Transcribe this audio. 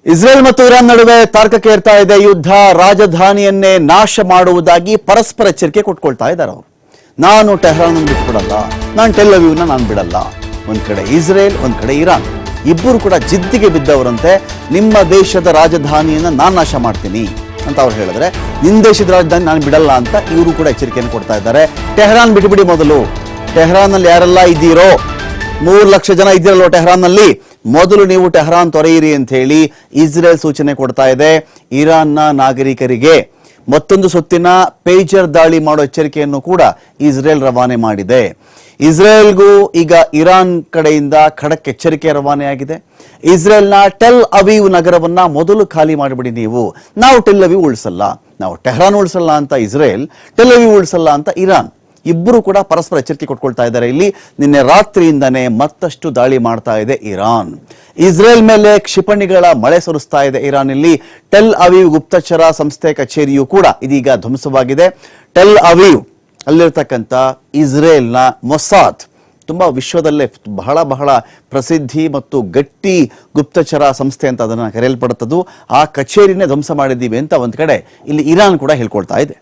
Israel ಮತ್ತು Iran ನಡುವೆ ತಾರಕಕ್ಕೆ ಏರ್ತಾ ಇದೆ ಯುದ್ಧ. ರಾಜಧಾನಿಯನ್ನೇ ನಾಶ ಮಾಡುವುದಾಗಿ ಪರಸ್ಪರ ಎಚ್ಚರಿಕೆ ಕೊಟ್ಕೊಳ್ತಾ ಇದ್ದಾರೆ ಅವರು. ನಾನು ಟೆಹರಾನ್ ಬಿಟ್ಬಿಡಲ್ಲ, ನಾನು ಟೆಲ್ ಅವೀವ್ನ ನಾನು ಬಿಡಲ್ಲ. ಒಂದ್ ಕಡೆ ಇಸ್ರೇಲ್, ಒಂದ್ ಕಡೆ ಇರಾನ್, ಇಬ್ಬರು ಕೂಡ ಜಿದ್ದಿಗೆ ಬಿದ್ದವರಂತೆ. ನಿಮ್ಮ ದೇಶದ ರಾಜಧಾನಿಯನ್ನ ನಾನು ನಾಶ ಮಾಡ್ತೀನಿ ಅಂತ ಅವ್ರು ಹೇಳಿದ್ರೆ, ನಿನ್ನ ದೇಶದ ರಾಜಧಾನಿ ನಾನು ಬಿಡಲ್ಲ ಅಂತ ಇವರು ಕೂಡ ಎಚ್ಚರಿಕೆಯನ್ನು ಕೊಡ್ತಾ ಇದ್ದಾರೆ. ಟೆಹರಾನ್ ಬಿಟ್ಬಿಡಿ ಮೊದಲು. ಟೆಹರಾನ್ನಲ್ಲಿ ಯಾರೆಲ್ಲ ಇದ್ದೀರೋ, 3 ಲಕ್ಷ ಜನ ಇದ್ದೀರಲ್ವ ಟೆಹರಾನ್ನಲ್ಲಿ, ಮೊದಲು ನೀವು ಟೆಹರಾನ್ ತೊರೆಯಿರಿ ಅಂತ ಹೇಳಿ ಇಸ್ರೇಲ್ ಸೂಚನೆ ಕೊಡ್ತಾ ಇದೆ. ಇರಾನ್ನ ನಾಗರಿಕರಿಗೆ ಮತ್ತೊಂದು ಸುತ್ತಿನ ಪೇಜರ್ ದಾಳಿ ಮಾಡೋ ಎಚ್ಚರಿಕೆಯನ್ನು ಕೂಡ ಇಸ್ರೇಲ್ ರವಾನೆ ಮಾಡಿದೆ. ಇಸ್ರೇಲ್ಗೂ ಈಗ ಇರಾನ್ ಕಡೆಯಿಂದ ಖಡಕ್ ಎಚ್ಚರಿಕೆ ರವಾನೆಯಾಗಿದೆ. ಇಸ್ರೇಲ್ನ ಟೆಲ್ ಅವೀವ್ ನಗರವನ್ನ ಮೊದಲು ಖಾಲಿ ಮಾಡಿಬಿಡಿ ನೀವು. ನಾವು ಟೆಲ್ ಅವೀವ್ ಉಳಿಸಲ್ಲ, ನಾವು ಟೆಹರಾನ್ ಉಳಿಸಲ್ಲ ಅಂತ ಇಸ್ರೇಲ್, ಟೆಲ್ ಅವೀವ್ ಉಳಿಸಲ್ಲ ಅಂತ ಇರಾನ್, ಇಬ್ಬರು ಕೂಡ ಪರಸ್ಪರ ಎಚ್ಚರಿಕೆ ಕೊಟ್ಕೊಳ್ತಾ ಇದ್ದಾರೆ. ಇಲ್ಲಿ ನಿನ್ನೆ ರಾತ್ರಿಯಿಂದನೇ ಮತ್ತಷ್ಟು ದಾಳಿ ಮಾಡ್ತಾ ಇದೆ ಇರಾನ್. ಇಸ್ರೇಲ್ ಮೇಲೆ ಕ್ಷಿಪಣಿಗಳ ಮಳೆ ಸುರಿಸ್ತಾ ಇದೆ ಇರಾನ್. ಇಲ್ಲಿ ಟೆಲ್ ಅವೀವ್ ಗುಪ್ತಚರ ಸಂಸ್ಥೆ ಕಚೇರಿಯು ಕೂಡ ಇದೀಗ ಧ್ವಂಸವಾಗಿದೆ. ಟೆಲ್ ಅವೀವ್ ಅಲ್ಲಿರ್ತಕ್ಕಂಥ ಇಸ್ರೇಲ್ನ ಮೊಸಾದ್, ತುಂಬಾ ವಿಶ್ವದಲ್ಲೇ ಬಹಳ ಪ್ರಸಿದ್ಧಿ ಮತ್ತು ಗಟ್ಟಿ ಗುಪ್ತಚರ ಸಂಸ್ಥೆ ಅಂತ ಅದನ್ನು ಕರೆಯಲ್ಪಡುತ್ತದು, ಆ ಕಚೇರಿನೇ ಧ್ವಂಸ ಮಾಡಿದ್ದೀವಿ ಅಂತ ಒಂದ್ ಕಡೆ ಇಲ್ಲಿ ಇರಾನ್ ಕೂಡ ಹೇಳ್ಕೊಳ್ತಾ ಇದೆ.